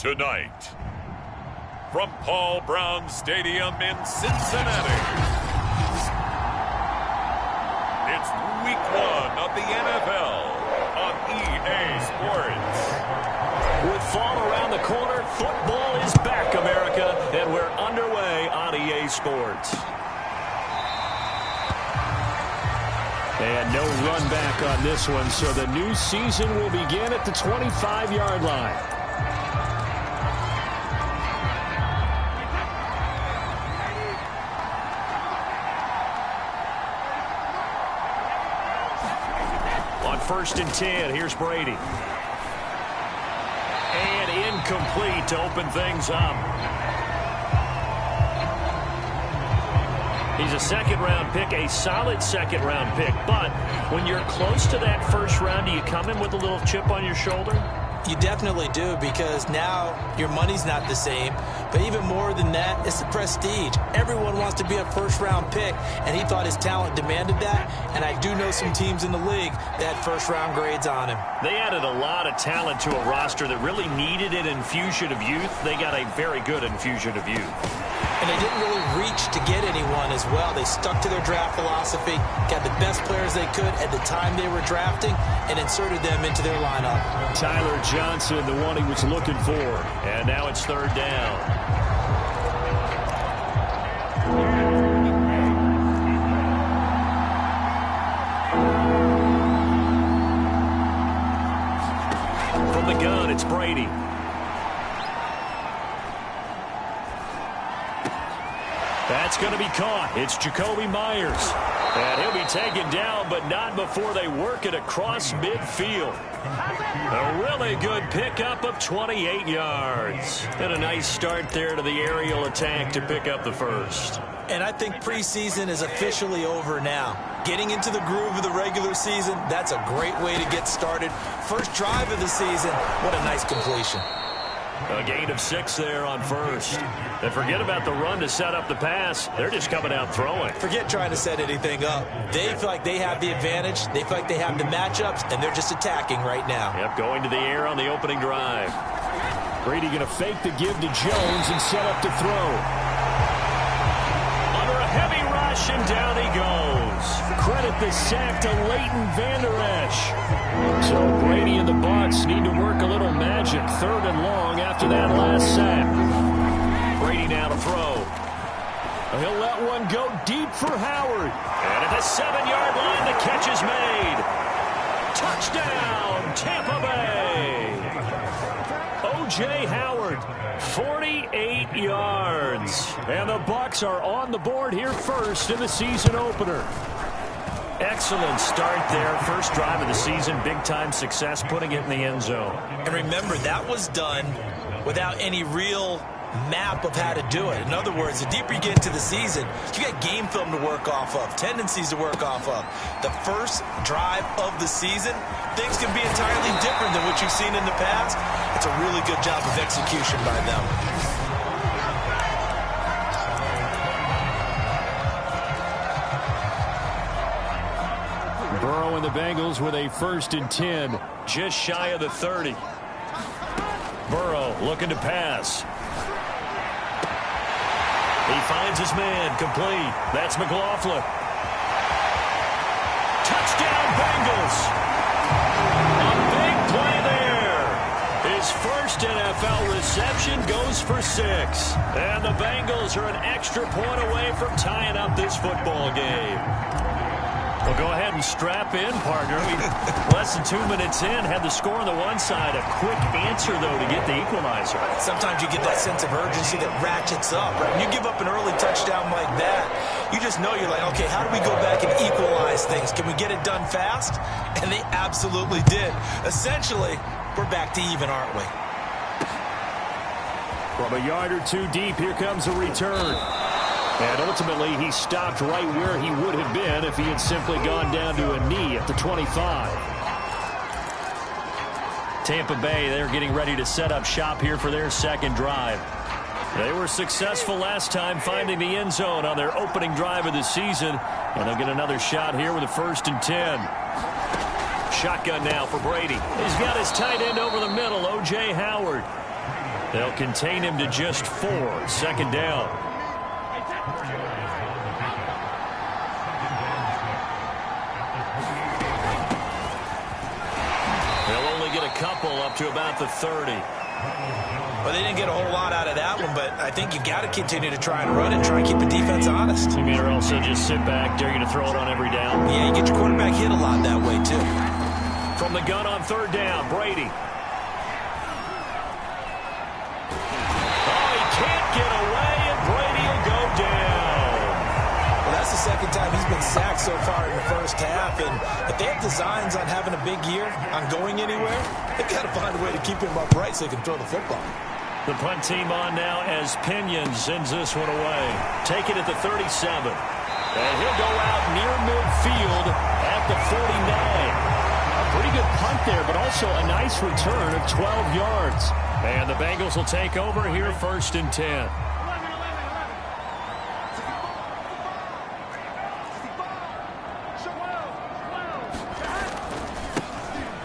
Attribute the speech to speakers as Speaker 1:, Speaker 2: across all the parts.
Speaker 1: Tonight, from Paul Brown Stadium in Cincinnati, it's Week 1 of the NFL on EA Sports.
Speaker 2: With fall around the corner, football is back, America, and we're underway on EA Sports. And no run back on this one, so the new season will begin at the 25-yard line. On 1st and 10, here's Brady. And incomplete to open things up. He's a second-round pick, a solid second-round pick. But when you're close to that first round, do you come in with a little chip on your shoulder?
Speaker 3: You definitely do, because now your money's not the same. But even more than that, it's the prestige. Everyone wants to be a first-round pick, and he thought his talent demanded that. And I do know some teams in the league that had first-round grades on him.
Speaker 2: They added a lot of talent to a roster that really needed an infusion of youth. They got a very good infusion of youth.
Speaker 3: And they didn't really reach to get anyone as well. They stuck to their draft philosophy, got the best players they could at the time they were drafting, and inserted them into their lineup.
Speaker 2: Tyler Johnson, the one he was looking for. And now it's 3rd down. From the gun, it's Brady. That's going to be caught. It's Jacoby Myers. And he'll be taken down, but not before they work it across midfield. A really good pickup of 28 yards. And a nice start there to the aerial attack to pick up the first.
Speaker 3: And I think preseason is officially over now. Getting into the groove of the regular season, that's a great way to get started. First drive of the season, what a nice completion.
Speaker 2: A gain of 6 there on first. And forget about the run to set up the pass. They're just coming out throwing.
Speaker 3: Forget trying to set anything up. They feel like they have the advantage. They feel like they have the matchups, and they're just attacking right now.
Speaker 2: Yep, going to the air on the opening drive. Brady going to fake the give to Jones and set up to throw. Under a heavy rush, and down he goes. Credit the sack to Leighton Vander Esch. So Brady and the Bucs need to work a little magic. 3rd and long after that last sack. Brady now to throw. He'll let one go deep for Howard. And at the 7-yard line, the catch is made. Touchdown, Tampa Bay. O.J. Howard, 48 yards. And the Bucs are on the board here first in the season opener. Excellent start there. First drive of the season. Big-time success, putting it in the end zone.
Speaker 3: And remember, that was done without any real map of how to do it. In other words, the deeper you get into the season, you got game film to work off of, tendencies to work off of. The first drive of the season, things can be entirely different than what you've seen in the past. It's a really good job of execution by them.
Speaker 2: Burrow and the Bengals with a 1st and 10, just shy of the 30. Burrow looking to pass. He finds his man, complete. That's McLaughlin. Touchdown, Bengals. A big play there. His first NFL reception goes for 6. And the Bengals are an extra point away from tying up this football game. Well, go ahead and strap in, partner. Less than 2 minutes in, had the score on the one side. A quick answer, though, to get the equalizer.
Speaker 3: Sometimes you get that sense of urgency that ratchets up, right? When you give up an early touchdown like that, you just know you're like, okay, how do we go back and equalize things? Can we get it done fast? And they absolutely did. Essentially, we're back to even, aren't we?
Speaker 2: From a yard or two deep, here comes a return. And ultimately, he stopped right where he would have been if he had simply gone down to a knee at the 25. Tampa Bay, they're getting ready to set up shop here for their second drive. They were successful last time finding the end zone on their opening drive of the season. And they'll get another shot here with a 1st and 10. Shotgun now for Brady. He's got his tight end over the middle, O.J. Howard. They'll contain him to just 4. Second down. They'll only get a couple up to about the 30.
Speaker 3: Well, they didn't get a whole lot out of that one, but I think you got to continue to try and run it, try and keep the defense honest.
Speaker 2: You mean, or else they'll just sit back, dare you to throw it on every down?
Speaker 3: Yeah, you get your quarterback hit a lot that way, too.
Speaker 2: From the gun on third down, Brady. Oh, he can't get away, and Brady will go down.
Speaker 3: Well, that's the second time he's been sacked so far in the first half, and if they have designs on having a big year, on going anywhere, they've got to find a way to keep him upright so they can throw the football.
Speaker 2: The punt team on now as Pinion sends this one away. Take it at the 37. And he'll go out near midfield at the 49. A pretty good punt there, but also a nice return of 12 yards. And the Bengals will take over here, 1st and 10.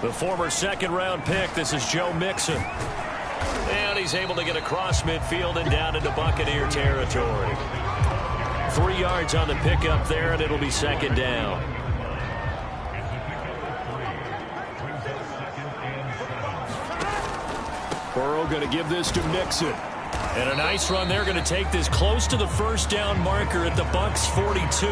Speaker 2: The former second-round pick, this is Joe Mixon. And he's able to get across midfield and down into Buccaneer territory. 3 yards on the pickup there, and it'll be second down. Burrow going to give this to Mixon. And a nice run there, going to take this close to the first down marker at the Bucs 42.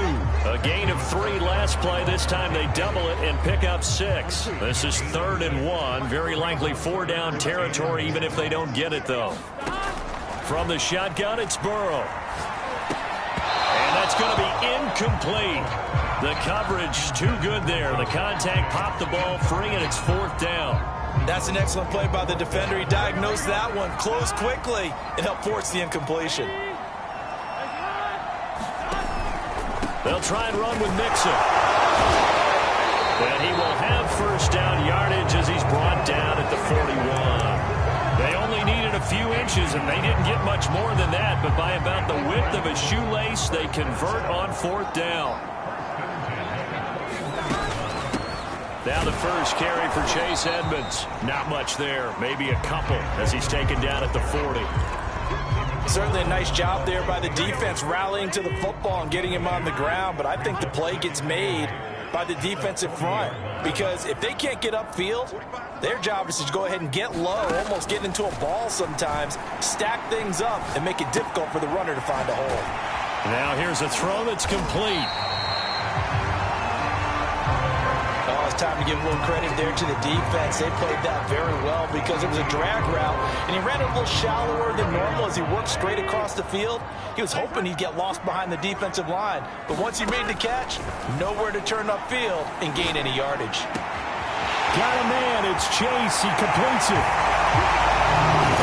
Speaker 2: A gain of 3 last play. This time they double it and pick up 6. This is 3rd and 1. Very likely 4 down territory, even if they don't get it, though. From the shotgun, it's Burrow. And that's going to be incomplete. The coverage too good there. The contact popped the ball free, and it's 4th down.
Speaker 3: That's an excellent play by the defender. He diagnosed that one, closed quickly, and helped force the incompletion.
Speaker 2: They'll try and run with Mixon. And he will have first down yardage as he's brought down at the 41. They only needed a few inches, and they didn't get much more than that, but by about the width of a shoelace, they convert on 4th down. Now the first carry for Chase Edmonds. Not much there. Maybe a couple as he's taken down at the 40.
Speaker 3: Certainly a nice job there by the defense rallying to the football and getting him on the ground. But I think the play gets made by the defensive front. Because if they can't get upfield, their job is to go ahead and get low, almost get into a ball sometimes, stack things up, and make it difficult for the runner to find a hole.
Speaker 2: Now here's a throw that's complete.
Speaker 3: Time to give a little credit there to the defense. They played that very well because it was a drag route, and he ran it a little shallower than normal as he worked straight across the field. He was hoping he'd get lost behind the defensive line, but once he made the catch, nowhere to turn upfield and gain any yardage.
Speaker 2: Got a man, it's Chase. He completes it.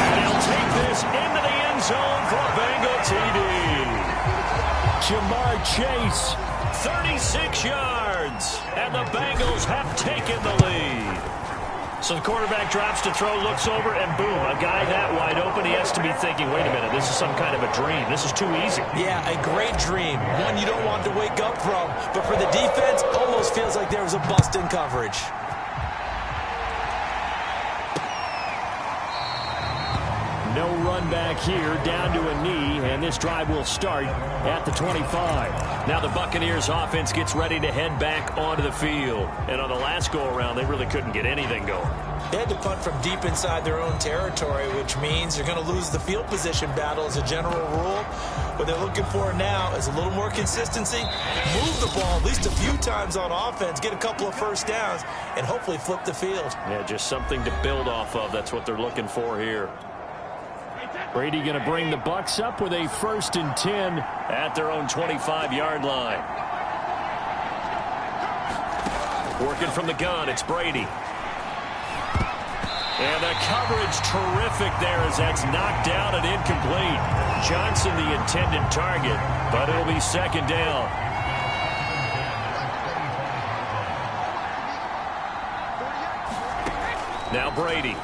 Speaker 2: And he'll take this into the end zone for a Bengal TD. Jamar Chase, 36 yards, and the Bengals have taken the lead. So the quarterback drops to throw, looks over, and boom, a guy that wide open, he has to be thinking, wait a minute, this is some kind of a dream. This is too easy.
Speaker 3: Yeah, a great dream, one you don't want to wake up from, but for the defense, almost feels like there was a bust in coverage.
Speaker 2: No run back here, down to a knee, and this drive will start at the 25. Now the Buccaneers offense gets ready to head back onto the field. And on the last go-around, they really couldn't get anything going.
Speaker 3: They had to punt from deep inside their own territory, which means they're going to lose the field position battle as a general rule. What they're looking for now is a little more consistency, move the ball at least a few times on offense, get a couple of first downs, and hopefully flip the field.
Speaker 2: Yeah, just something to build off of. That's what they're looking for here. Brady going to bring the Bucs up with a 1st and 10 at their own 25-yard line. Working from the gun, it's Brady. And the coverage terrific there as that's knocked down and incomplete. Johnson the intended target, but it'll be second down. Now Brady.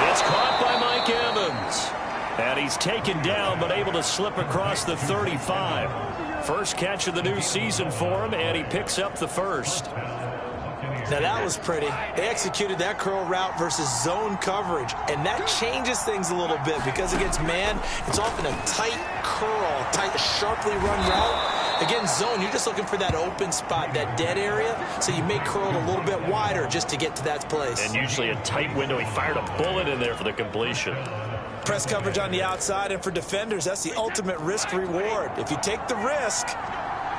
Speaker 2: It's caught by Mike Evans. And he's taken down but able to slip across the 35. First catch of the new season for him, and he picks up the first.
Speaker 3: Now that was pretty. They executed that curl route versus zone coverage, and that changes things a little bit because against man, it's often a tight curl, tight, sharply run route. Against zone, you're just looking for that open spot, that dead area, so you may curl it a little bit wider just to get to that place.
Speaker 2: And usually a tight window. He fired a bullet in there for the completion.
Speaker 3: Press coverage on the outside, and for defenders, that's the ultimate risk-reward. If you take the risk,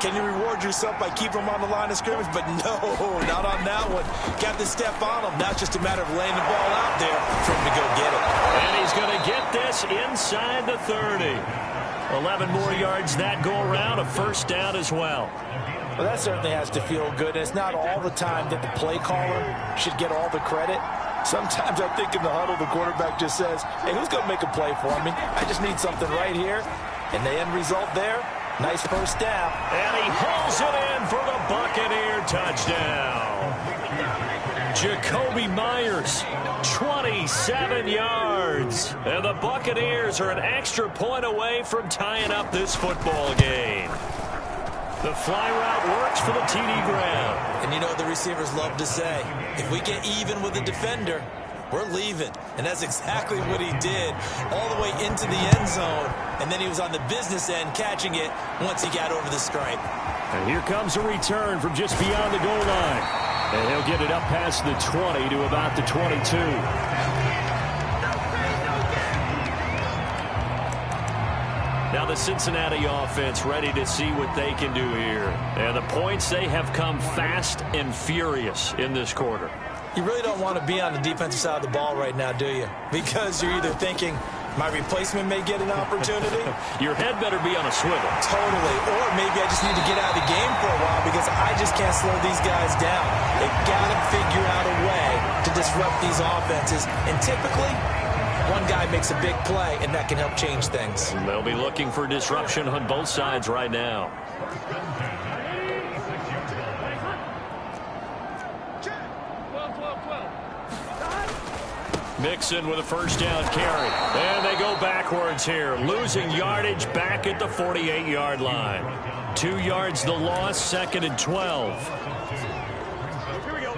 Speaker 3: can you reward yourself by keeping them on the line of scrimmage? But no, not on that one. Got to step on them. Now it's just a matter of laying the ball out there for him to go get it.
Speaker 2: And he's going to get this inside the 30. 11 more yards that go around, a first down as well.
Speaker 4: Well, that certainly has to feel good. It's not all the time that the play caller should get all the credit. Sometimes I think in the huddle, the quarterback just says, hey, who's going to make a play for me? I just need something right here. And the end result there, nice first down.
Speaker 2: And he hauls it in for the Buccaneer touchdown. Jacoby Myers, 27 yards. And the Buccaneers are an extra point away from tying up this football game. The fly route works for the TD ground.
Speaker 3: And you know what the receivers love to say? If we get even with the defender, we're leaving. And that's exactly what he did all the way into the end zone. And then he was on the business end catching it once he got over the stripe.
Speaker 2: And here comes a return from just beyond the goal line. And he'll get it up past the 20 to about the 22. Now the Cincinnati offense ready to see what they can do here. And the points, they have come fast and furious in this quarter.
Speaker 3: You really don't want to be on the defensive side of the ball right now, do you? Because you're either thinking, my replacement may get an opportunity.
Speaker 2: Your head better be on a swivel.
Speaker 3: Totally. Or maybe I just need to get out of the game for a while because I just can't slow these guys down. They've got to figure out a way to disrupt these offenses. And typically, one guy makes a big play, and that can help change things.
Speaker 2: And they'll be looking for disruption on both sides right now. Mixon with a first down carry. And they go backwards here. Losing yardage back at the 48-yard line. 2 yards the loss, 2nd and 12.
Speaker 5: Here we go.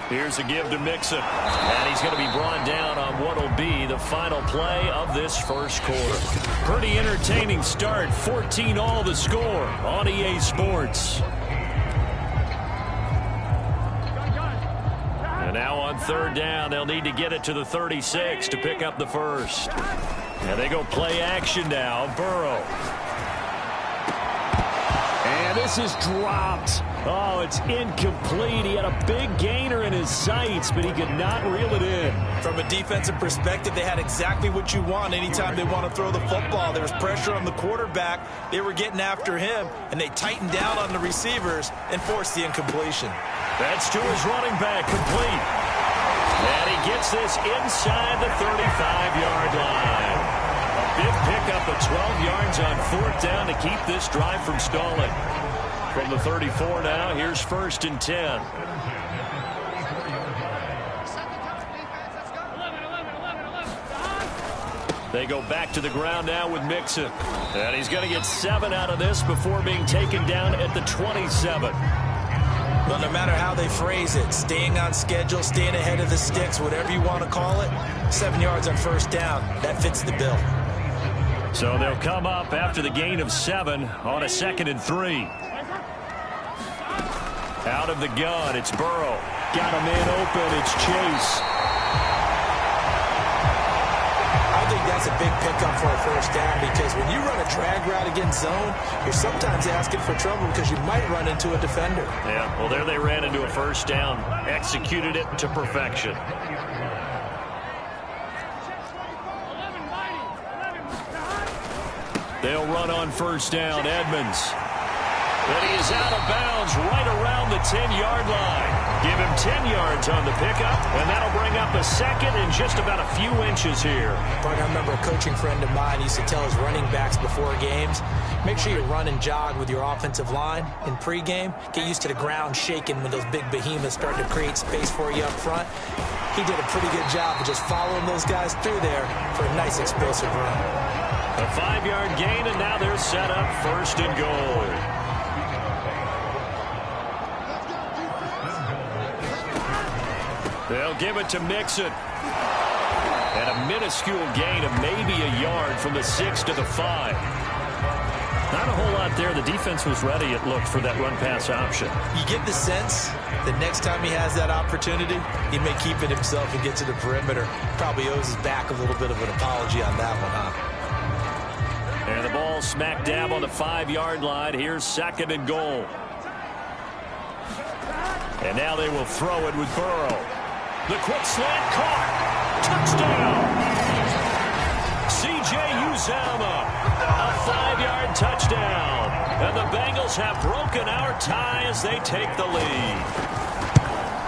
Speaker 2: Here's a give to Mixon. And he's going to be brought down on what will be the final play of this first quarter. Pretty entertaining start. 14-all the score on EA Sports. And now on third down, they'll need to get it to the 36 to pick up the first. And they go play action now. Burrow. And this is dropped. Oh, it's incomplete. He had a big gainer in his sights, but he could not reel it in.
Speaker 3: From a defensive perspective, they had exactly what you want anytime they want to throw the football. There was pressure on the quarterback. They were getting after him, and they tightened down on the receivers and forced the incompletion.
Speaker 2: That's to his running back, complete. And he gets this inside the 35-yard line. A big pickup of 12 yards on fourth down to keep this drive from stalling. From the 34 now, here's 1st and 10. They go back to the ground now with Mixon. And he's going to get 7 out of this before being taken down at the 27.
Speaker 3: Well, no matter how they phrase it, staying on schedule, staying ahead of the sticks, whatever you want to call it, 7 yards on first down, that fits the bill.
Speaker 2: So they'll come up after the gain of 7 on a 2nd and 3. Out of the gun, it's Burrow. Got a man open, it's Chase.
Speaker 3: I think that's a big pickup for a first down because when you run a drag route against zone, you're sometimes asking for trouble because you might run into a defender.
Speaker 2: Yeah, well, there they ran into a first down. Executed it to perfection. They'll run on first down, Edmonds. But he is out of bounds right around the 10-yard line. Give him 10 yards on the pickup, and that'll bring up a 2nd and just about a few inches here.
Speaker 3: Bart, I remember a coaching friend of mine used to tell his running backs before games, make sure you run and jog with your offensive line in pregame. Get used to the ground shaking when those big behemoths start to create space for you up front. He did a pretty good job of just following those guys through there for a nice explosive run.
Speaker 2: A 5-yard gain, and now they're set up 1st and goal. They'll give it to Mixon. And a minuscule gain of maybe a yard from the 6 to the 5. Not a whole lot there. The defense was ready, it looked, for that run-pass option.
Speaker 3: You get the sense that next time he has that opportunity, he may keep it himself and get to the perimeter. Probably owes his back a little bit of an apology on that one, huh?
Speaker 2: And the ball smack dab on the 5-yard line. Here's 2nd and goal. And now they will throw it with Burrow. The quick slant caught. Touchdown. C.J. Uzomah. A 5-yard touchdown. And the Bengals have broken our tie as they take the lead.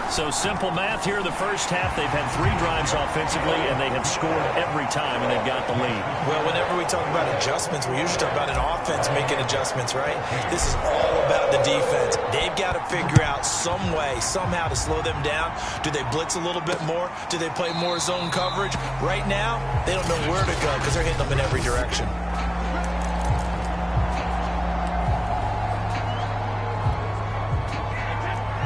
Speaker 2: So simple math here in the first half. They've had 3 drives offensively, and they have scored every time, and they've got the lead.
Speaker 3: Well, whenever we talk about adjustments, we usually talk about an offense making adjustments, right? This is all about the defense. They've got to figure out some way, somehow to slow them down. Do they blitz a little bit more? Do they play more zone coverage? Right now, they don't know where to go because they're hitting them in every direction.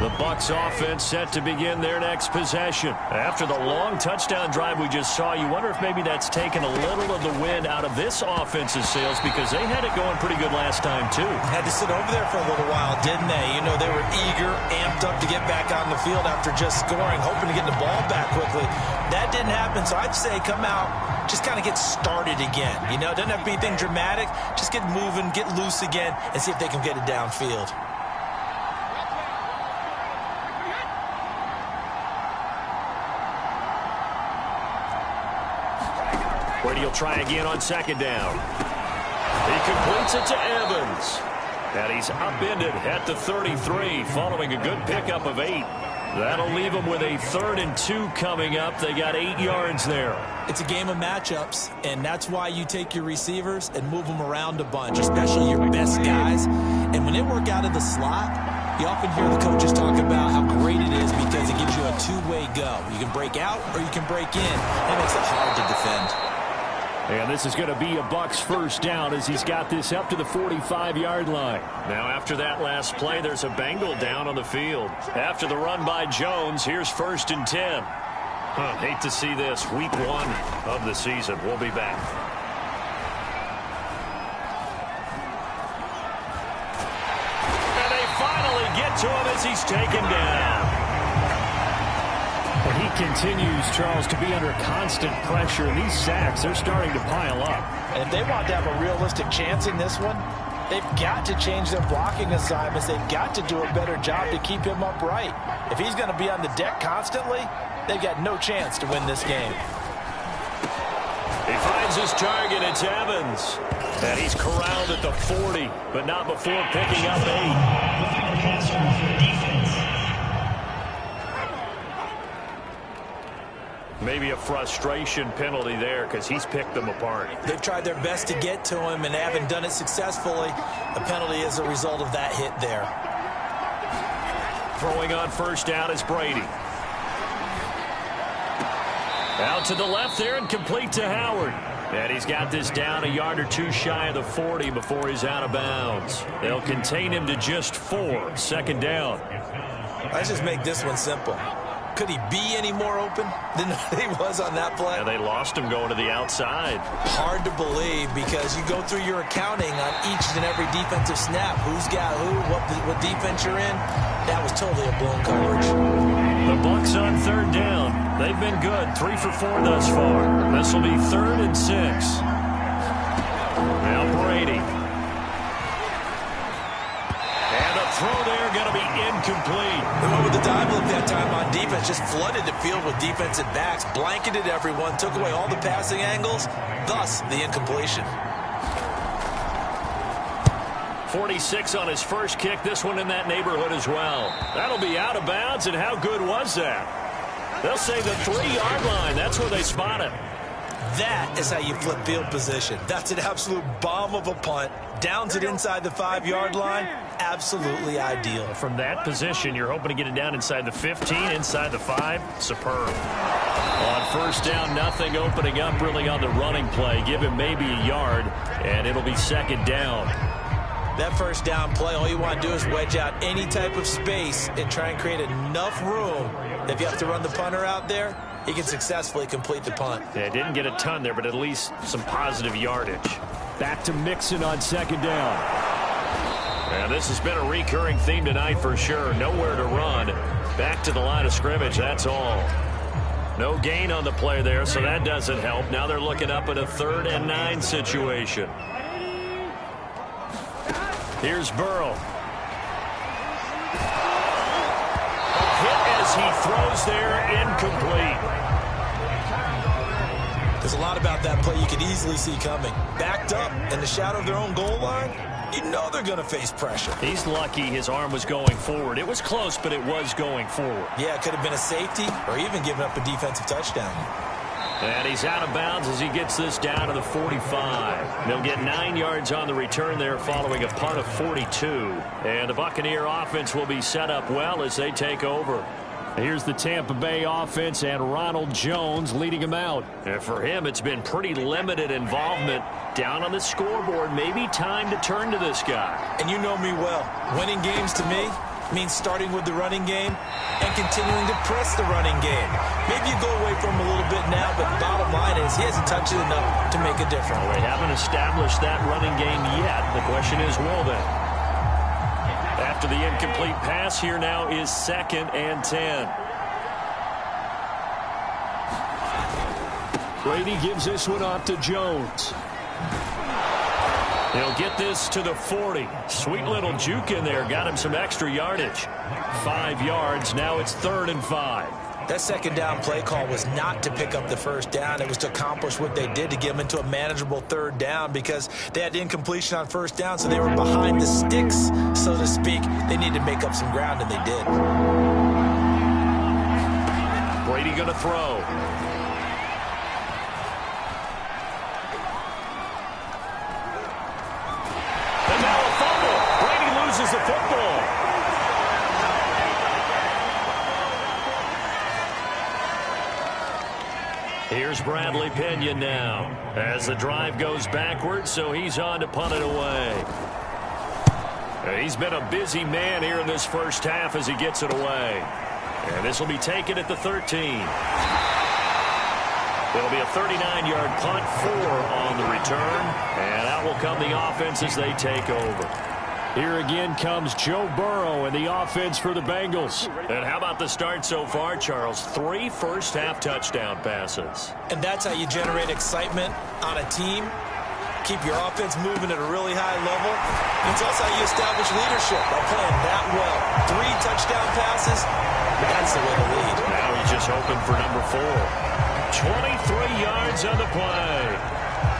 Speaker 2: The Bucs offense set to begin their next possession. After the long touchdown drive we just saw, you wonder if maybe that's taken a little of the wind out of this offense's sails because they had it going pretty good last time, too.
Speaker 3: Had to sit over there for a little while, didn't they? You know, they were eager, amped up to get back on the field after just scoring, hoping to get the ball back quickly. That didn't happen, so I'd say come out, just kind of get started again. You know, it doesn't have to be anything dramatic. Just get moving, get loose again, and see if they can get it downfield.
Speaker 2: Brady will try again on 2nd down. He completes it to Evans. And he's upended at the 33 following a good pickup of 8. That'll leave them with a 3rd and 2 coming up. They got 8 yards there.
Speaker 3: It's a game of matchups, and that's why you take your receivers and move them around a bunch, especially your best guys. And when they work out of the slot, you often hear the coaches talk about how great it is because it gives you a 2-way go. You can break out or you can break in. That makes it hard to defend.
Speaker 2: And this is going to be a Bucs 1st down as he's got this up to the 45-yard line. Now after that last play, there's a Bengal down on the field. After the run by Jones, here's 1st and 10. Hate to see this. Week 1 of the season. We'll be back. And they finally get to him as he's taken down. He continues, Charles, to be under constant pressure. And these sacks, they're starting to pile up.
Speaker 4: And if they want to have a realistic chance in this one, they've got to change their blocking assignments. They've got to do a better job to keep him upright. If he's going to be on the deck constantly, they've got no chance to win this game.
Speaker 2: He finds his target. It's Evans. And he's corralled at the 40, but not before picking up 8. Maybe a frustration penalty there because he's picked them apart.
Speaker 3: They've tried their best to get to him and haven't done it successfully. A penalty is a result of that hit there.
Speaker 2: Throwing on 1st down is Brady. Out to the left there and complete to Howard. And he's got this down a yard or 2 shy of the 40 before he's out of bounds. They'll contain him to just 4. 2nd down.
Speaker 3: Let's just make this one simple. Could he be any more open than he was on that play?
Speaker 2: Yeah, they lost him going to the outside.
Speaker 3: Hard to believe because you go through your accounting on each and every defensive snap. Who's got who, what defense you're in. That was totally a blown coverage.
Speaker 2: The Bucs on 3rd down. They've been good. 3 for 4 thus far. This will be 3rd and 6. Now Brady. And a throw there going to be incomplete.
Speaker 3: They went with the dive look that time on defense. Just flooded the field with defensive backs. Blanketed everyone. Took away all the passing angles. Thus, the incompletion.
Speaker 2: 46 on his first kick. This one in that neighborhood as well. That'll be out of bounds, and how good was that? They'll say the 3-yard line. That's where they spot it.
Speaker 3: That is how you flip field position. That's an absolute bomb of a punt. Downs it inside the 5-yard line. Absolutely ideal.
Speaker 2: From that position, you're hoping to get it down inside the 15, inside the 5. Superb. On first down, nothing opening up really on the running play. Give him maybe a yard, and it'll be second down.
Speaker 3: That first down play, all you want to do is wedge out any type of space and try and create enough room that if you have to run the punter out there, he can successfully complete the punt.
Speaker 2: Yeah, didn't get a ton there, but at least some positive yardage. Back to Mixon on second down. And this has been a recurring theme tonight for sure. Nowhere to run. Back to the line of scrimmage, that's all. No gain on the play there, so that doesn't help. Now they're looking up at a 3rd and 9 situation. Here's Burrow. A hit as he throws there, incomplete.
Speaker 3: There's a lot about that play you could easily see coming. Backed up in the shadow of their own goal line, you know they're going to face pressure.
Speaker 2: He's lucky his arm was going forward. It was close, but it was going forward.
Speaker 3: Yeah, it could have been a safety or even given up a defensive touchdown.
Speaker 2: And he's out of bounds as he gets this down to the 45. They'll get 9 yards on the return there following a punt of 42. And the Buccaneer offense will be set up well as they take over. Here's the Tampa Bay offense and Ronald Jones leading him out. And for him, it's been pretty limited involvement. Down on the scoreboard, maybe time to turn to this guy.
Speaker 3: And you know me well. Winning games to me means starting with the running game and continuing to press the running game. Maybe you go away from him a little bit now, but the bottom line is he hasn't touched it enough to make a difference.
Speaker 2: Well, they haven't established that running game yet. The question is, will they? After the incomplete pass, here now is 2nd and 10. Brady gives this one off to Jones. He'll get this to the 40. Sweet little juke in there. Got him some extra yardage. 5 yards. Now it's 3rd and 5.
Speaker 3: That second down play call was not to pick up the first down. It was to accomplish what they did to get them into a manageable 3rd down because they had incompletion on first down, so they were behind the sticks, so to speak. They needed to make up some ground, and they did.
Speaker 2: Brady going to throw. And now a fumble. Brady loses the football. Here's Bradley Pinion now as the drive goes backwards, so he's on to punt it away. He's been a busy man here in this first half as he gets it away. And this will be taken at the 13. It'll be a 39-yard punt, 4 on the return, and out will come the offense as they take over. Here again comes Joe Burrow and the offense for the Bengals. And how about the start so far, Charles? 3 first-half touchdown passes.
Speaker 3: And that's how you generate excitement on a team. Keep your offense moving at a really high level. And it's also how you establish leadership by playing that well. 3 touchdown passes, that's the way to lead.
Speaker 2: Now he's just hoping for number 4. 23 yards on the play.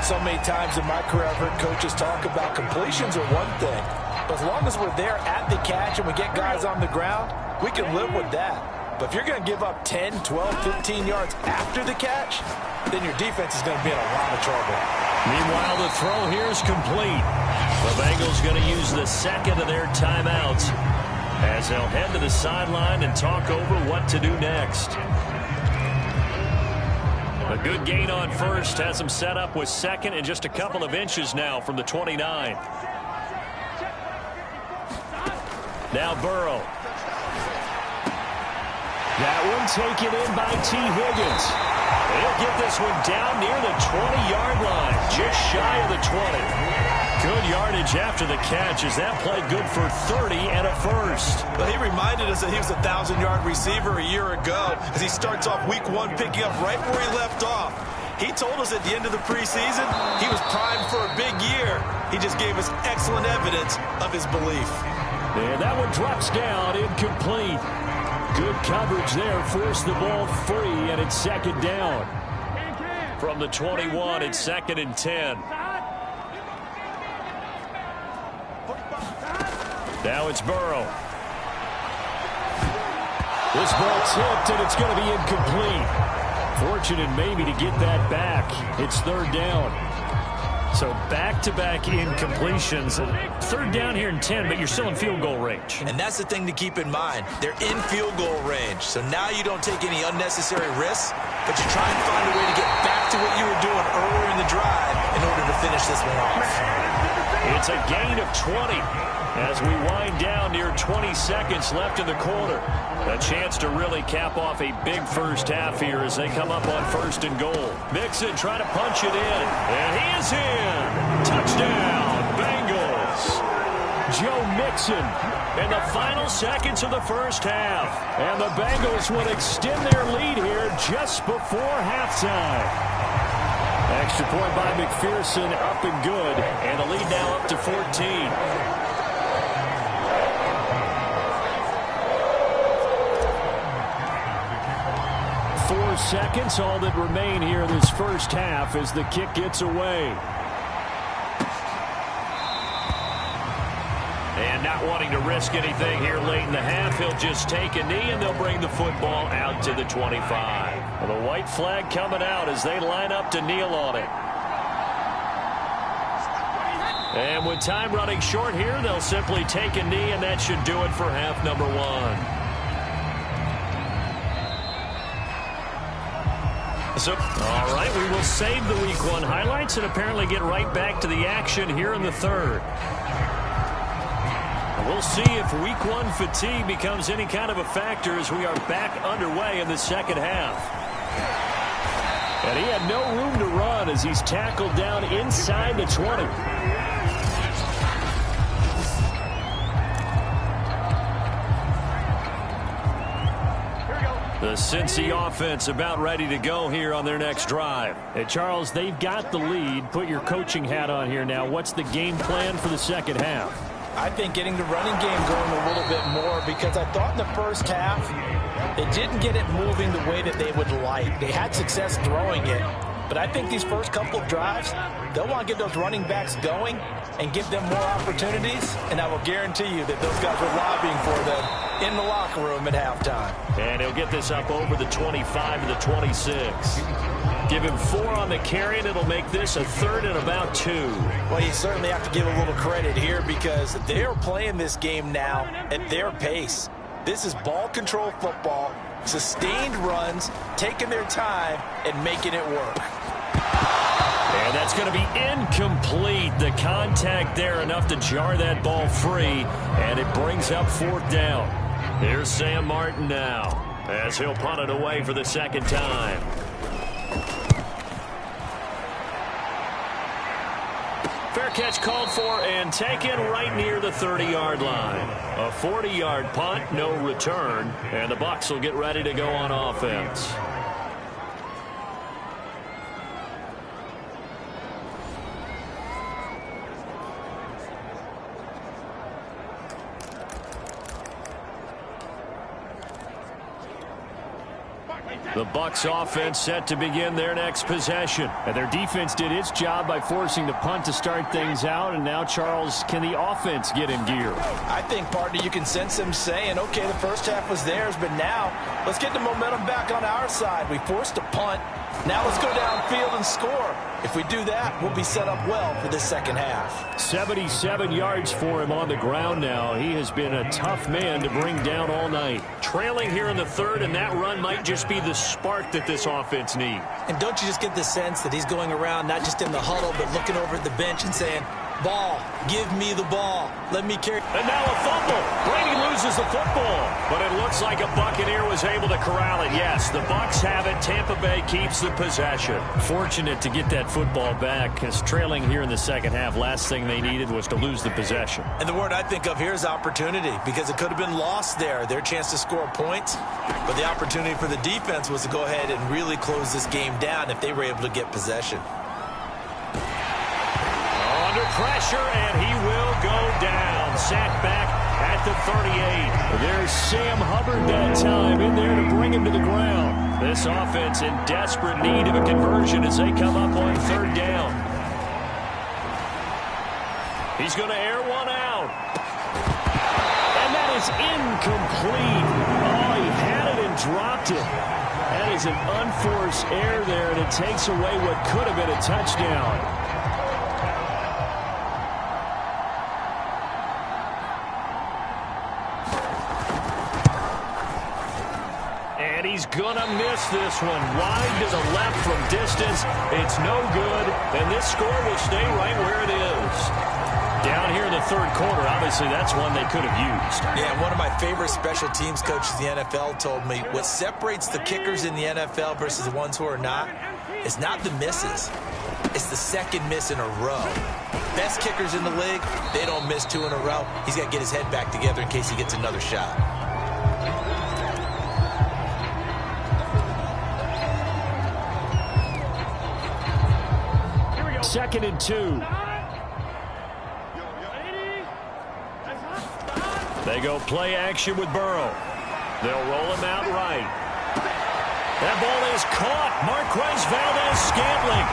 Speaker 4: So many times in my career I've heard coaches talk about completions are one thing. But as long as we're there at the catch and we get guys on the ground, we can live with that. But if you're going to give up 10, 12, 15 yards after the catch, then your defense is going to be in a lot of trouble.
Speaker 2: Meanwhile, the throw here is complete. The Bengals going to use the second of their timeouts as they'll head to the sideline and talk over what to do next. A good gain on first has them set up with second and just a couple of inches now from the 29. Now Burrow. That one taken in by T. Higgins. They'll get this one down near the 20-yard line, just shy of the 20. Good yardage after the catch as that played good for 30 and a first.
Speaker 3: But he reminded us that he was a 1,000-yard receiver a year ago as he starts off week 1 picking up right where he left off. He told us at the end of the preseason he was primed for a big year. He just gave us excellent evidence of his belief.
Speaker 2: And that one drops down, incomplete. Good coverage there, forced the ball free, and it's second down. From the 21, it's 2nd and 10. Now it's Burrow. This ball tipped, and it's going to be incomplete. Fortunate maybe to get that back. It's 3rd down. So back-to-back incompletions. 3rd down here in 10, but you're still in field goal range.
Speaker 3: And that's the thing to keep in mind. They're in field goal range. So now you don't take any unnecessary risks. but you try and find a way to get back to what you were doing earlier in the drive in order to finish this one off.
Speaker 2: It's a gain of 20 as we wind down near 20 seconds left in the quarter. A chance to really cap off a big first half here as they come up on 1st and goal. Mixon trying to punch it in, and he is in. Touchdown, Bengals. Joe Mixon in the final seconds of the first half. And the Bengals would extend their lead here just before halftime. Extra point by McPherson, up and good. And the lead now up to 14. 4 seconds, all that remain here this first half as the kick gets away. And not wanting to risk anything here late in the half, he'll just take a knee and they'll bring the football out to the 25. Well, the white flag coming out as they line up to kneel on it. And with time running short here, they'll simply take a knee, and that should do it for half number 1. So, all right, we will save the Week 1 highlights and apparently get right back to the action here in the third. We'll see if Week 1 fatigue becomes any kind of a factor as we are back underway in the second half. And he had no room to run as he's tackled down inside the 20. The Cincy offense about ready to go here on their next drive. Hey, Charles, they've got the lead. Put your coaching hat on here now. What's the game plan for the second half?
Speaker 4: I think getting the running game going a little bit more, because I thought in the first half they didn't get it moving the way that they would like. They had success throwing it, but I think these first couple of drives, they'll want to get those running backs going and give them more opportunities, and I will guarantee you that those guys were lobbying for them in the locker room at halftime.
Speaker 2: And he'll get this up over the 25 to the 26. Give him 4 on the carry, and it'll make this a 3rd and about 2.
Speaker 4: Well, you certainly have to give a little credit here because they're playing this game now at their pace. This is ball control football, sustained runs, taking their time, and making it work.
Speaker 2: And that's going to be incomplete. The contact there enough to jar that ball free, and it brings up 4th down. Here's Sam Martin now as he'll punt it away for the second time. Fair catch called for and taken right near the 30-yard line. A 40-yard punt, no return, and the Bucs will get ready to go on offense. The Bucs offense set to begin their next possession. And their defense did its job by forcing the punt to start things out. And now, Charles, can the offense get in gear?
Speaker 4: I think, partner, you can sense them saying, okay, the first half was theirs, but now let's get the momentum back on our side. We forced a punt. Now let's go downfield and score. If we do that, we'll be set up well for the second half.
Speaker 2: 77 yards for him on the ground now. He has been a tough man to bring down all night. Trailing here in the third, and that run might just be the spark that this offense needs.
Speaker 3: And don't you just get the sense that he's going around not just in the huddle, but looking over at the bench and saying, ball, give me the ball, let me carry.
Speaker 2: And now a fumble. Brady loses the football, but it looks like a Buccaneer was able to corral it. Yes, the Bucs have it. Tampa Bay keeps the possession. Fortunate to get that football back, because trailing here in the second half, last thing they needed was to lose the possession.
Speaker 3: And the word I think of here is opportunity, because it could have been lost there, their chance to score points. But the opportunity for the defense was to go ahead and really close this game down if they were able to get possession.
Speaker 2: Under pressure, and he will go down. Sacked back at the 38. There's Sam Hubbard that time in there to bring him to the ground. This offense in desperate need of a conversion as they come up on 3rd down. He's going to air one out. And that is incomplete. Oh, he had it and dropped it. That is an unforced error there, and it takes away what could have been a touchdown. He's gonna miss this one. Wide to the left from distance. It's no good, and this score will stay right where it is. Down here in the third quarter, obviously that's one they could have used.
Speaker 3: Yeah, one of my favorite special teams coaches in the NFL told me what separates the kickers in the NFL versus the ones who are not is not the misses. It's the second miss in a row. Best kickers in the league, they don't miss 2 in a row. He's got to get his head back together in case he gets another shot.
Speaker 2: Second and 2. They go play action with Burrow. They'll roll him out right. That ball is caught. Marquez Valdes-Scantling.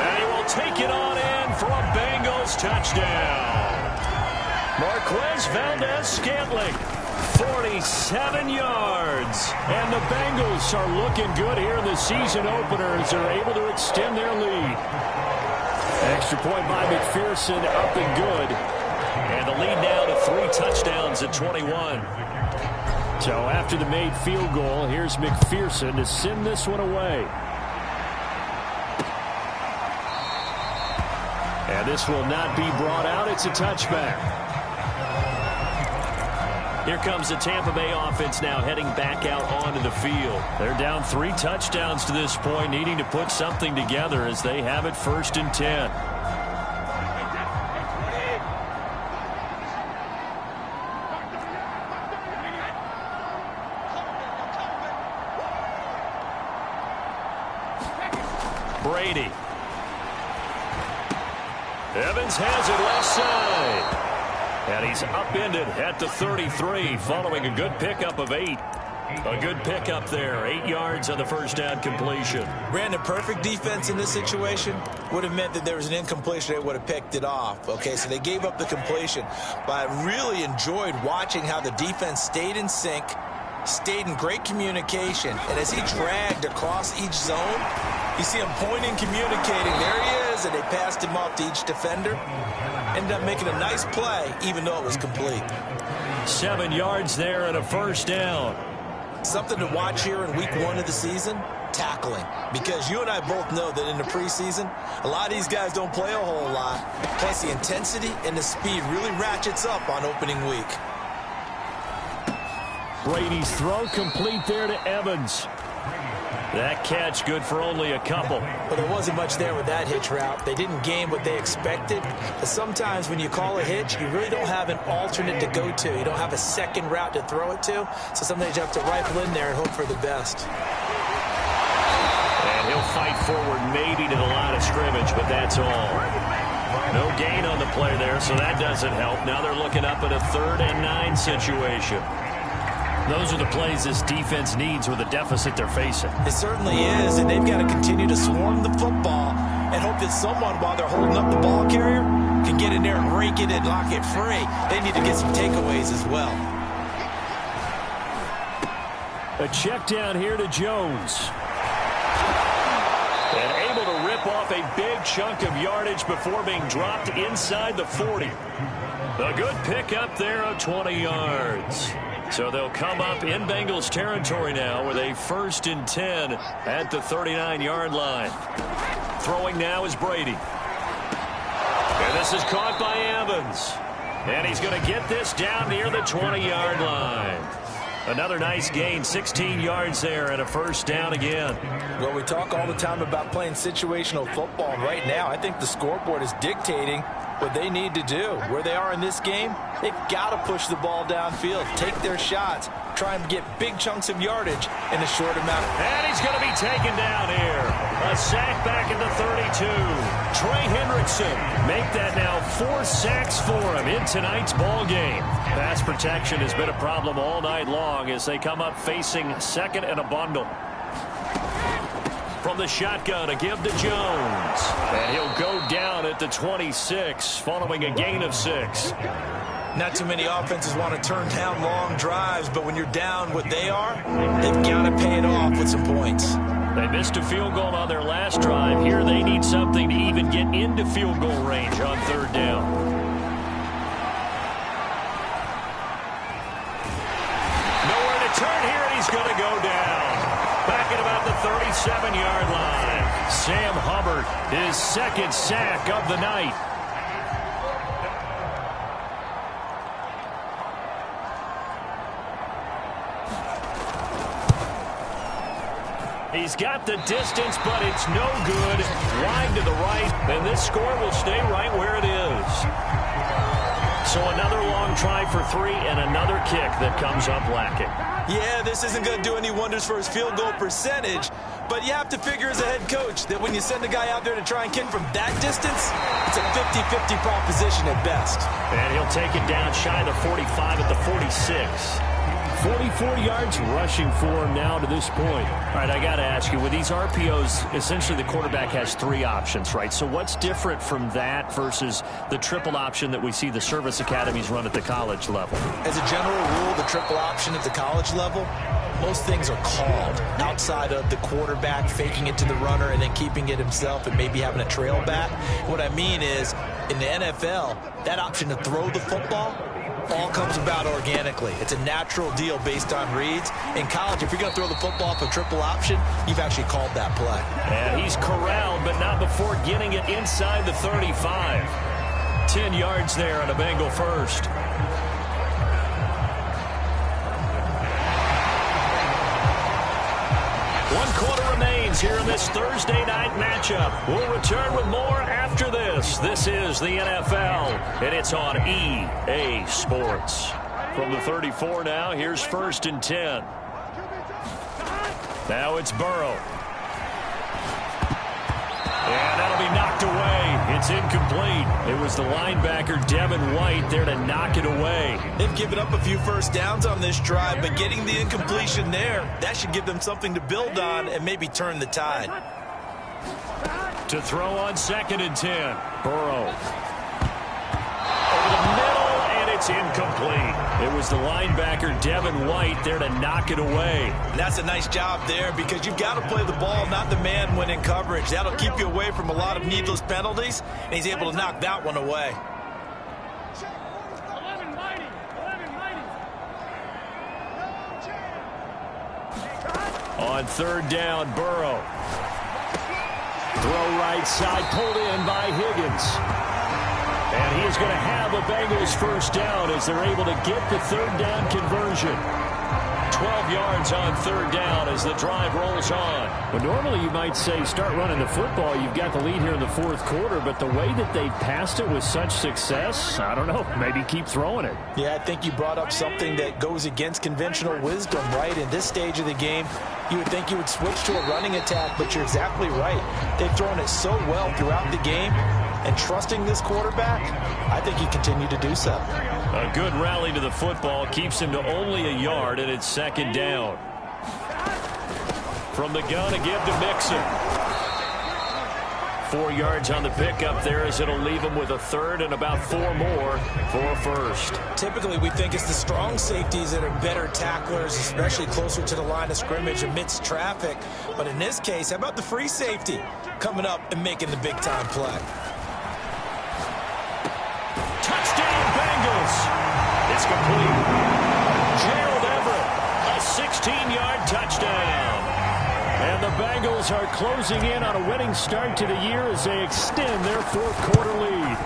Speaker 2: And he will take it on in for a Bengals touchdown. Marquez Valdes-Scantling, 47 yards. And the Bengals are looking good here in the season opener as they're able to extend their lead. Extra point by McPherson, up and good. And the lead now to 3 touchdowns at 21. So after the made field goal, here's McPherson to send this one away. And this will not be brought out. It's a touchback. Here comes the Tampa Bay offense now heading back out onto the field. They're down 3 touchdowns to this point, needing to put something together as they have it 1st and 10. Brady. Evans has it left side. And he's upended at the 33 following a good pickup of 8. A good pickup there. 8 yards on the first down completion.
Speaker 3: Brandon, perfect defense in this situation would have meant that there was an incompletion. They would have picked it off. Okay, so they gave up the completion. But I really enjoyed watching how the defense stayed in sync, stayed in great communication. And as he dragged across each zone, you see him pointing, communicating. There he is, and they passed him off to each defender. Ended up making a nice play, even though it was complete.
Speaker 2: 7 yards there and a first down.
Speaker 3: Something to watch here in week 1 of the season, tackling. Because you and I both know that in the preseason, a lot of these guys don't play a whole lot. Plus, the intensity and the speed really ratchets up on opening week.
Speaker 2: Brady's throw complete there to Evans. That catch good for only a couple.
Speaker 3: But there wasn't much there with that hitch route. They didn't gain what they expected. But sometimes when you call a hitch, you really don't have an alternate to go to. You don't have a second route to throw it to. So sometimes you have to rifle in there and hope for the best.
Speaker 2: And he'll fight forward maybe to the line of scrimmage, but that's all. No gain on the play there, so that doesn't help. Now they're looking up at a 3rd and 9 situation. Those are the plays this defense needs with the deficit they're facing.
Speaker 3: It certainly is, and they've got to continue to swarm the football and hope that someone, while they're holding up the ball carrier, can get in there and rake it and lock it free. They need to get some takeaways as well.
Speaker 2: A check down here to Jones. And able to rip off a big chunk of yardage before being dropped inside the 40. A good pickup there of 20 yards. So they'll come up in Bengals territory now with a 1st and 10 at the 39-yard line. Throwing now is Brady. And this is caught by Evans. And he's going to get this down near the 20-yard line. Another nice gain, 16 yards there and a first down again.
Speaker 4: Well, we talk all the time about playing situational football. And right now, I think the scoreboard is dictating what they need to do. Where they are in this game, they've got to push the ball downfield, take their shots, try and get big chunks of yardage in a short amount.
Speaker 2: And he's going to be taken down here. A sack back at the 32. Trey Hendrickson make that now 4 sacks for him in tonight's ball game. Pass protection has been a problem all night long as they come up facing 2nd and a bundle. From the shotgun, a give to Jones. And he'll go down at the 26 following a gain of 6.
Speaker 3: Not too many offenses want to turn down long drives, but when you're down what they are, they've got to pay it off with some points.
Speaker 2: They missed a field goal on their last drive. Here they need something to even get into field goal range on 3rd down. 7-yard line. Sam Hubbard, his second sack of the night. He's got the distance, but it's no good. Wide to the right, and this score will stay right where it is. So another long try for 3 and another kick that comes up lacking.
Speaker 3: Yeah, this isn't going to do any wonders for his field goal percentage, but you have to figure as a head coach that when you send a guy out there to try and kick from that distance, it's a 50-50 proposition at best.
Speaker 2: And he'll take it down shy of the 45 at the 46. 44 yards rushing for him now to this point. All right, I got to ask you, with these RPOs, essentially the quarterback has 3 options, right? So what's different from that versus the triple option that we see the service academies run at the college level?
Speaker 3: As a general rule, the triple option at the college level, most things are called outside of the quarterback faking it to the runner and then keeping it himself and maybe having a trail back. What I mean is, in the NFL, that option to throw the football all comes about organically. It's a natural deal based on reads. In college, if you're going to throw the football off a triple option, you've actually called that play.
Speaker 2: And he's corralled, but not before getting it inside the 35. 10 yards there on a Bengal first. One quarter remains here in this Thursday night matchup. We'll return with more after this. This is the NFL, and it's on EA Sports. From the 34 now, here's 1st and 10. Now it's Burrow. And that'll be knocked away. It's incomplete. It was the linebacker, Devin White, there to knock it away.
Speaker 3: They've given up a few first downs on this drive, but getting the incompletion there, that should give them something to build on and maybe turn the tide.
Speaker 2: To throw on 2nd and 10. Burrow. Over the middle, and it's incomplete. It was the linebacker, Devin White, there to knock it away.
Speaker 3: And that's a nice job there because you've got to play the ball, not the man when in coverage. That'll keep you away from a lot of needless penalties, and he's able to knock that one away.
Speaker 2: On 3rd down, Burrow. Throw right side, pulled in by Higgins. And he is going to have a Bengals first down as they're able to get the 3rd down conversion. 12 yards on 3rd down as the drive rolls on.
Speaker 6: Well, normally you might say start running the football. You've got the lead here in the 4th quarter, but the way that they passed it with such success, I don't know, maybe keep throwing it.
Speaker 4: Yeah, I think you brought up something that goes against conventional wisdom, right? In this stage of the game, you would think you would switch to a running attack, but you're exactly right. They've thrown it so well throughout the game, and trusting this quarterback, I think you continue to do so.
Speaker 2: A good rally to the football keeps him to only a yard, and it's 2nd down. From the gun, a give to Mixon. 4 yards on the pickup there as it'll leave him with a 3rd and about 4 more for a first.
Speaker 3: Typically, we think it's the strong safeties that are better tacklers, especially closer to the line of scrimmage amidst traffic. But in this case, how about the free safety coming up and making the big-time play?
Speaker 2: Touchdown, Bengals. It's complete. Gerald Everett, a 16-yard touchdown. And the Bengals are closing in on a winning start to the year as they extend their 4th quarter lead.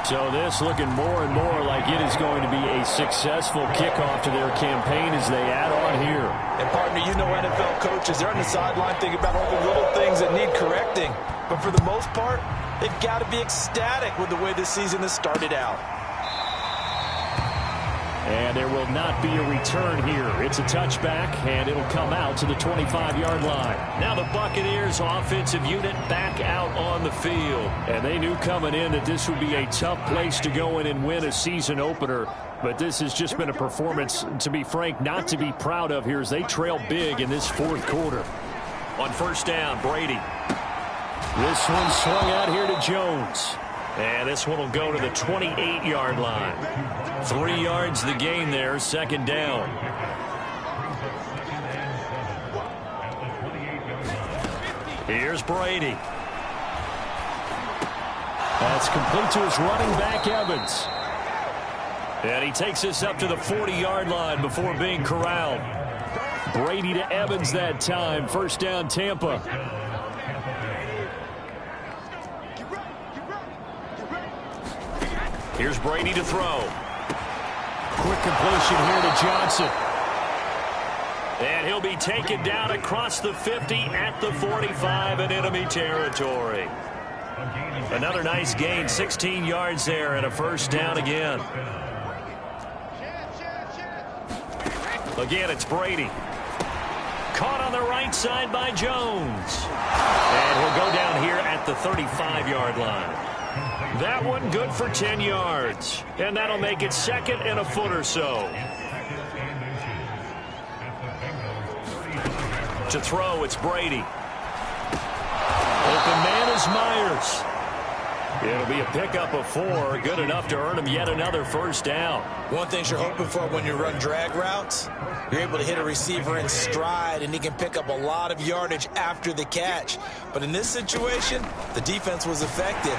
Speaker 6: So this looking more and more like it is going to be a successful kickoff to their campaign as they add on here.
Speaker 4: And partner, you know NFL coaches, they're on the sideline thinking about all the little things that need correcting. But for the most part, they've got to be ecstatic with the way this season has started out.
Speaker 6: And there will not be a return here. It's a touchback, and it'll come out to the 25-yard line.
Speaker 2: Now the Buccaneers offensive unit back out on the field.
Speaker 6: And they knew coming in that this would be a tough place to go in and win a season opener. But this has just been a performance, to be frank, not to be proud of here as they trail big in this 4th quarter.
Speaker 2: On 1st down, Brady.
Speaker 6: This one swung out here to Jones.
Speaker 2: And this one will go to the 28-yard line. 3 yards the gain there, 2nd down. Here's Brady.
Speaker 6: That's complete to his running back, Evans.
Speaker 2: And he takes this up to the 40-yard line before being corralled.
Speaker 6: Brady to Evans that time. First down, Tampa. Here's Brady to throw. Quick completion here to Johnson. And he'll be taken down across the 50 at the 45 in enemy territory. Another nice gain, 16 yards there and a first down again. Again, it's Brady. Caught on the right side by Jones. And he'll go down here at the 35-yard line. That one good for 10 yards. And that'll make it second and a foot or so. To throw, it's Brady. Open man is Myers. It'll be a pickup of 4, good enough to earn him yet another first down.
Speaker 3: One thing you're hoping for when you run drag routes, you're able to hit a receiver in stride, and he can pick up a lot of yardage after the catch. But in this situation, the defense was effective.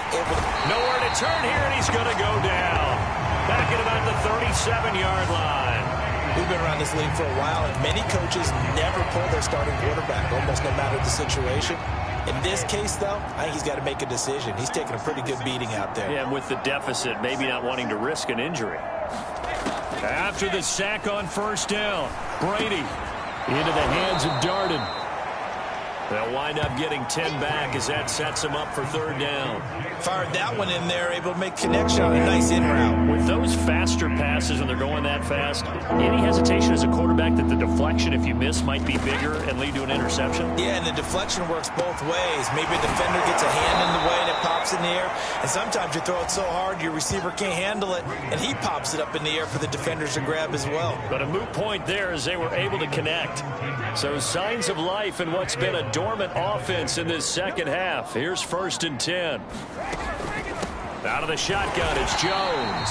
Speaker 6: Nowhere to turn here, and he's going to go down. Back at about the 37-yard line.
Speaker 3: We've been around this league for a while, and many coaches never pull their starting quarterback, almost no matter the situation. In this case, though, I think he's got to make a decision. He's taking a pretty good beating out there.
Speaker 6: Yeah, and with the deficit, maybe not wanting to risk an injury. After the sack on first down, Brady into the hands of Darden. They'll wind up getting 10 back as that sets him up for third down.
Speaker 3: Fired that one in there, able to make connection on a nice in route.
Speaker 6: With those faster passes and they're going that fast, any hesitation as a quarterback that the deflection, if you miss, might be bigger and lead to an interception?
Speaker 3: Yeah, and the deflection works both ways. Maybe a defender gets a hand in the way and it pops in the air. And sometimes you throw it so hard your receiver can't handle it, and he pops it up in the air for the defenders to grab as well.
Speaker 6: But a moot point there as they were able to connect. So signs of life in what's been a dormant offense in this second half. Here's first and 10. Out of the shotgun, it's Jones.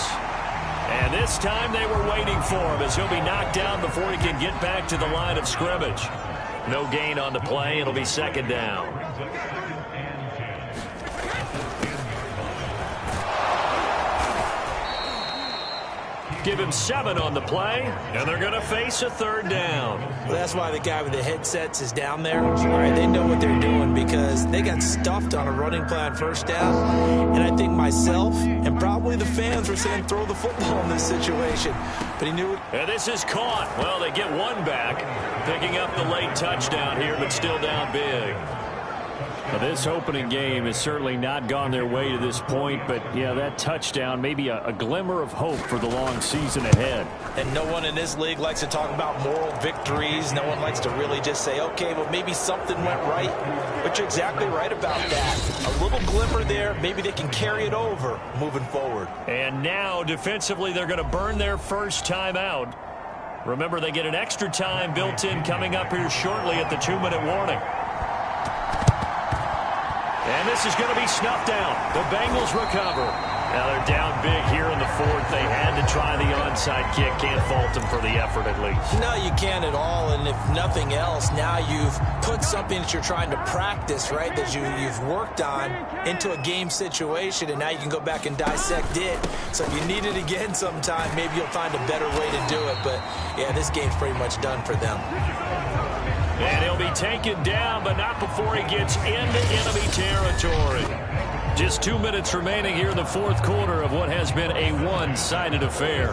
Speaker 6: And this time they were waiting for him as he'll be knocked down before he can get back to the line of scrimmage. No gain on the play. It'll be second down. Give him 7 on the play, and they're going to face a third down.
Speaker 3: Well, that's why the guy with the headsets is down there. All right, they know what they're doing because they got stuffed on a running play on first down. And I think myself and probably the fans were saying throw the football in this situation. But he knew it.
Speaker 6: And this is caught. Well, they get one back, picking up the late touchdown here, but still down big. Now, this opening game has certainly not gone their way to this point, but, yeah, that touchdown may be a glimmer of hope for the long season ahead.
Speaker 3: And no one in this league likes to talk about moral victories. No one likes to really just say, okay, well, maybe something went right. But you're exactly right about that. A little glimmer there. Maybe they can carry it over moving forward.
Speaker 6: And now, defensively, they're going to burn their first time out. Remember, they get an extra time built in coming up here shortly at the 2-minute warning. And this is going to be snuffed out. The Bengals recover. Now they're down big here in the fourth. They had to try the onside kick. Can't fault them for the effort at least.
Speaker 3: No, you can't at all. And if nothing else, now you've put something that you're trying to practice, right, that you've worked on into a game situation, and now you can go back and dissect it. So if you need it again sometime, maybe you'll find a better way to do it. But, yeah, this game's pretty much done for them.
Speaker 6: And he'll be taken down, but not before he gets into enemy territory. Just 2 minutes remaining here in the fourth quarter of what has been a one-sided affair.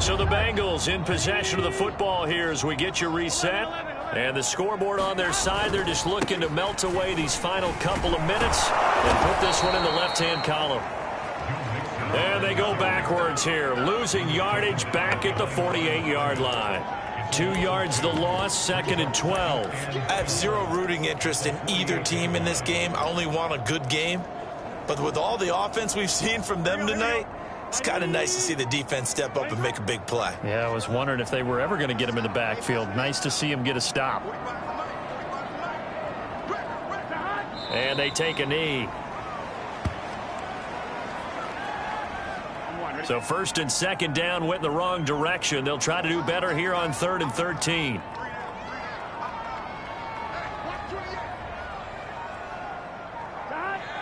Speaker 6: So the Bengals in possession of the football here as we get you reset. And the scoreboard on their side, they're just looking to melt away these final couple of minutes and put this one in the left-hand column. And they go backwards here, losing yardage back at the 48-yard line. 2 yards the loss, second and 12.
Speaker 3: I have zero rooting interest in either team in this game. I only want a good game. But with all the offense we've seen from them tonight, it's kind of nice to see the defense step up and make a big play.
Speaker 6: Yeah, I was wondering if they were ever going to get him in the backfield. Nice to see him get a stop. And they take a knee. So first and second down went in the wrong direction. They'll try to do better here on 3rd and 13.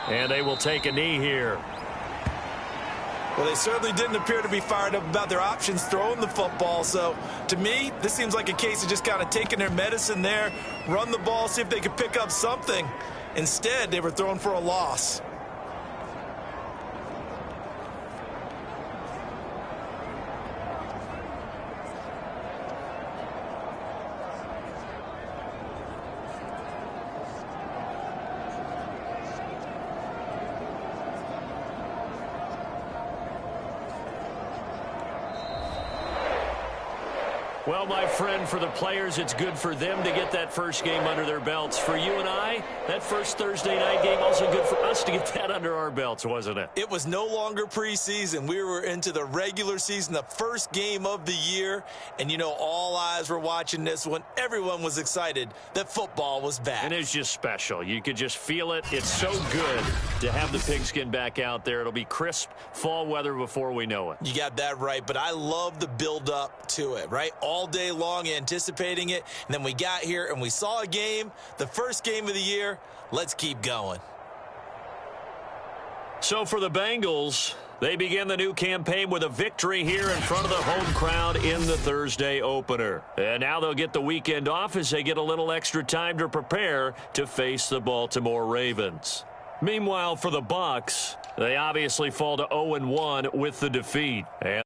Speaker 6: And they will take a knee here.
Speaker 3: Well, they certainly didn't appear to be fired up about their options throwing the football. So, to me, this seems like a case of just kind of taking their medicine there, run the ball, see if they could pick up something. Instead, they were throwing for a loss.
Speaker 6: Well, my friend, for the players, it's good for them to get that first game under their belts. For you and I, that first Thursday night game, also good for us to get that under our belts, wasn't it?
Speaker 3: It was no longer preseason. We were into the regular season, the first game of the year. And, you know, all eyes were watching this one. Everyone was excited that football was back.
Speaker 6: And it's just special. You could just feel it. It's so good to have the pigskin back out there. It'll be crisp fall weather before we know it.
Speaker 3: You got that right, but I love the build-up to it, right? All day long anticipating it, and then we got here and we saw a game, the first game of the year. Let's keep going.
Speaker 6: So for the Bengals, they begin the new campaign with a victory here in front of the home crowd in the Thursday opener. And now they'll get the weekend off as they get a little extra time to prepare to face the Baltimore Ravens. Meanwhile, for the Bucs, they obviously fall to 0-1 with the defeat. And